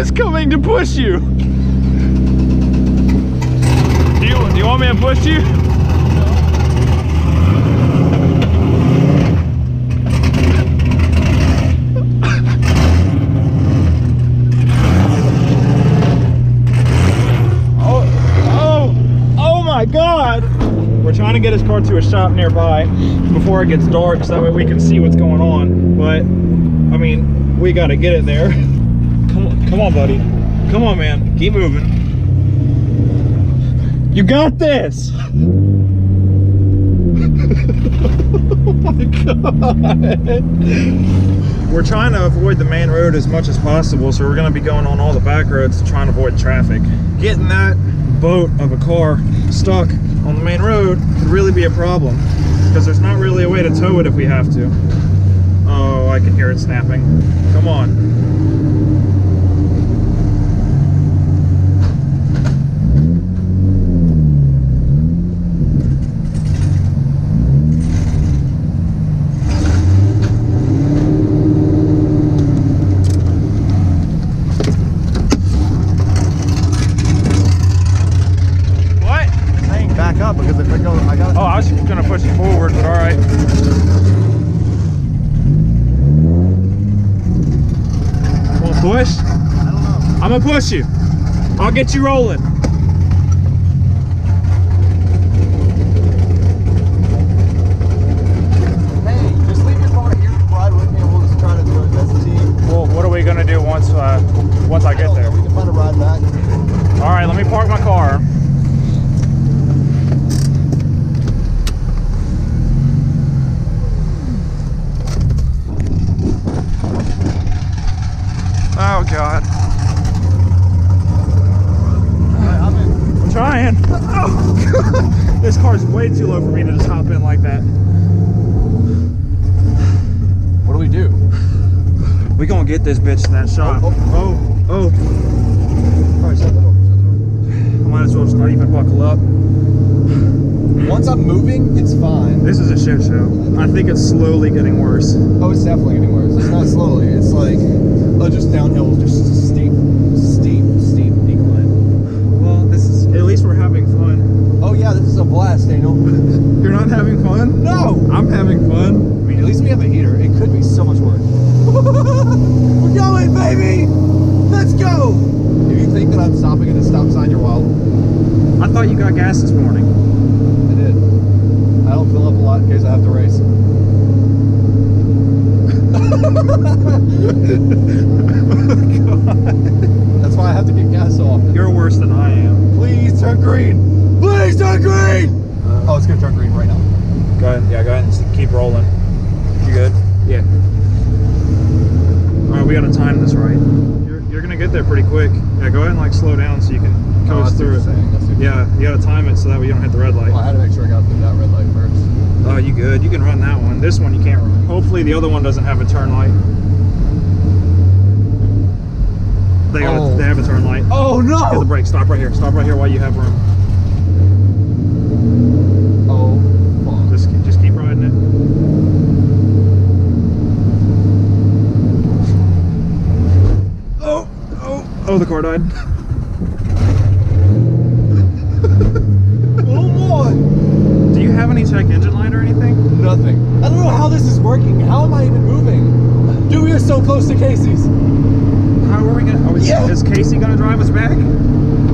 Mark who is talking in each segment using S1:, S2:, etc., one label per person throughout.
S1: is coming to push you. Do you want me to push you? Oh my God. We're trying to get his car to a shop nearby before it gets dark so that way we can see what's going on. But, I mean, we got to get it there. Come on, buddy. Come on, man. Keep moving. You got this. Oh my God. We're trying to avoid the main road as much as possible, so we're going to be going on all the back roads to try and avoid traffic. Getting that boat of a car stuck on the main road could really be a problem because there's not really a way to tow it if we have to. Oh, I can hear it snapping. Come on.
S2: Because if I go, I got.
S1: Oh, I was gonna push you forward, but all right. Want to push?
S2: I don't know.
S1: I'm gonna push you. I'll get you rolling.
S2: Hey, just leave your car here, ride with me, and we'll just try to do it as a team.
S1: Well, what are we gonna do once I get there?
S2: We can find a ride back.
S1: All right, let me park my car. Oh God. I'm trying. Oh, this car's way too low for me to just hop in like that.
S2: What do we do?
S1: We gonna get this bitch to that shop. Oh.
S2: Alright, shut the door.
S1: I might as well just not even buckle up.
S2: Once I'm moving, it's fine.
S1: This is a shit show. I think it's slowly getting worse.
S2: Oh, it's definitely getting worse. It's not slowly. It's like, just downhill, just steep decline.
S1: Well, at least we're having fun.
S2: Oh yeah, this is a blast, Daniel.
S1: You're not having fun?
S2: No!
S1: I'm having fun.
S2: I mean, at least we have a heater. It could be so much worse. We're going, baby! Let's go! If you think that I'm stopping at a stop sign, you're wild.
S1: I thought you got gas this morning.
S2: I did. I don't fill up a lot in case I have to race.
S1: Oh God.
S2: That's why I have to get gas off.
S1: You're worse than I am.
S2: Please turn green! Please turn green! Oh, it's gonna turn green right now.
S1: Go ahead. Yeah, go ahead and just keep rolling. You good? Yeah. All right, we gotta time this right. You're gonna get there pretty quick. Yeah, go ahead and like slow down so you can coast through it. Yeah, you gotta time it so that way you don't hit the red light.
S2: Well, I had to make sure I got through that red light first.
S1: Oh, you good? You can run that one. This one you can't run. Hopefully the other one doesn't have a turn light. They have a turn light.
S2: Oh no!
S1: Hit the brake. Stop right here. Stop right here while you have room.
S2: Oh, fuck.
S1: Just keep riding it. Oh, the car died.
S2: Oh boy!
S1: Do you have any check engine light or anything?
S2: Nothing. I don't know how this is working. How am I even moving? Dude, we are so close to Casey's.
S1: How are we gonna? Is Casey gonna drive us back?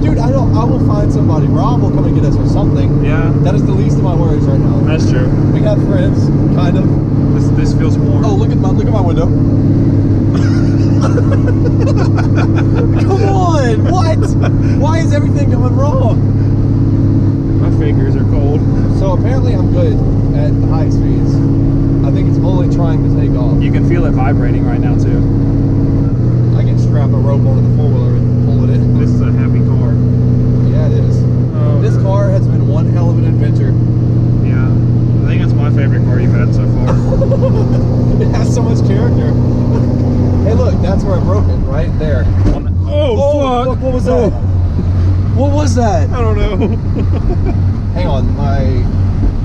S2: Dude, I will find somebody. Rob will come and get us or something.
S1: Yeah.
S2: That is the least of my worries right now.
S1: That's true.
S2: We have friends, kind of.
S1: This feels warm.
S2: Oh, look at my window. Come on! What? Why is everything going wrong?
S1: My fingers are cold.
S2: So apparently I'm good at high speeds. I think it's only trying to take off.
S1: You can feel it vibrating right now too.
S2: I can strap a rope onto the four-wheeler and pull it in.
S1: This is a heavy car.
S2: Yeah, it is.
S1: Oh,
S2: this car has been one hell of an adventure.
S1: Yeah. I think it's my favorite car you've had so far.
S2: It has so much character. Hey look, that's where I broke it, right there.
S1: Oh, fuck.
S2: What was that? What was that?
S1: I don't know.
S2: Hang on, my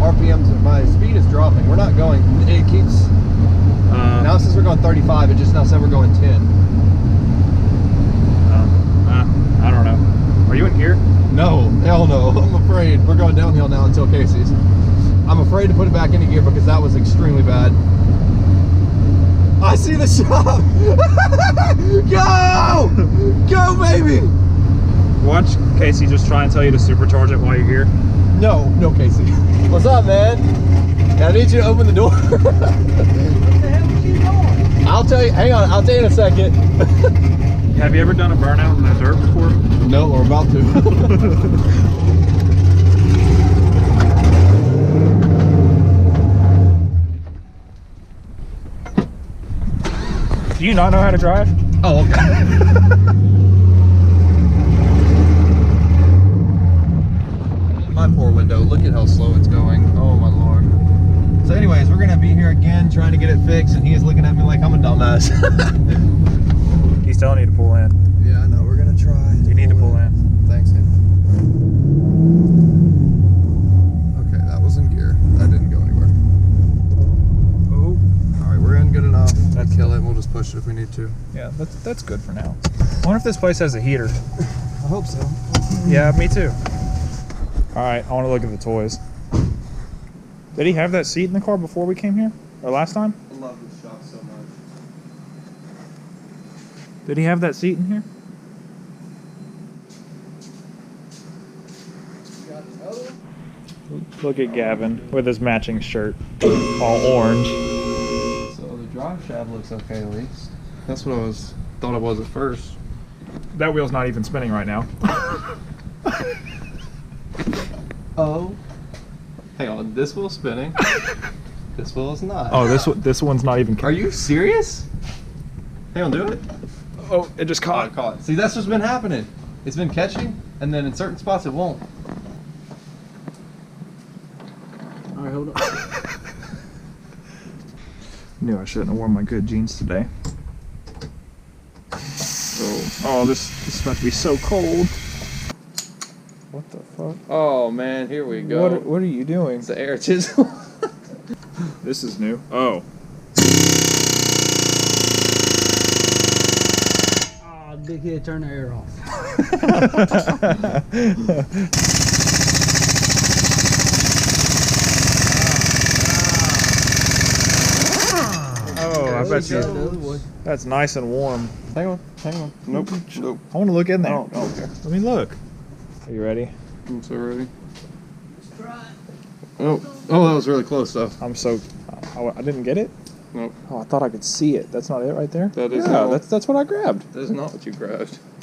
S2: RPMs, my speed is dropping. We're not going, it keeps, now since we're going 35, it just now said we're going 10.
S1: you in gear?
S2: No, hell no. I'm afraid. We're going downhill now until Casey's. I'm afraid to put it back into gear because that was extremely bad. I see the shop. Go! Go, baby!
S1: Watch Casey just try and tell you to supercharge it while you're here.
S2: No, Casey. What's up, man? I need you to open the door.
S3: What the hell is you doing?
S2: I'll tell you. Hang on. I'll tell you in a second.
S1: Have you ever done a burnout in the dirt before?
S2: No, we're about to.
S1: Do you not know how to drive?
S2: Oh, okay. My poor window. Look at how slow it's going. Oh my lord. So anyways, we're gonna be here again trying to get it fixed, and he is looking at me like I'm a dumbass.
S1: He's telling you to pull in.
S2: Yeah, I know. We're gonna try.
S1: You need to pull in.
S2: Thanks, dude. Okay, that was in gear. That didn't go anywhere.
S1: Oh,
S2: All right, we're in good enough.
S1: That's-
S2: Kill it. We'll just push it if we need to.
S1: yeah, that's good for now. I wonder if this place has a heater.
S2: I hope so.
S1: Yeah, me too. All right, I want to look at the toys. Did he have that seat in the car before we came here? Or last time?
S2: I love this shop so much.
S1: Did he have that seat in here? Look at Gavin with his matching shirt, all orange.
S2: So the drive shaft looks okay at least. That's what I thought it was at first.
S1: That wheel's not even spinning right now.
S2: Oh. Hang on, this wheel's spinning. This wheel is not.
S1: Oh, this one's not even.
S2: Are you serious? Hang on, do it.
S1: Oh, it just
S2: Oh,
S1: caught.
S2: it caught. See, that's what's been happening. It's been catching, and then in certain spots it won't. All right, hold on.
S1: Knew I shouldn't have worn my good jeans today. Oh, this is about to be so cold. What the fuck?
S2: Oh man, here we go.
S1: What are you doing?
S2: It's the air chisel.
S1: This is new. Oh.
S3: Oh, big head, turn the air off.
S1: Oh, I bet
S3: The other
S1: you.
S3: one.
S1: That's nice and warm.
S2: Hang on. Nope. Nope.
S1: I want to look in there.
S2: Oh, okay.
S1: Let me look. Are you ready?
S2: I'm so ready.
S3: Let's try it.
S2: Oh, that was really close though.
S1: I'm so. I didn't get it.
S2: Nope.
S1: Oh, I thought I could see it. That's not it right there.
S2: That is
S1: yeah,
S2: not-
S1: that's what I grabbed.
S2: That is not what you grabbed.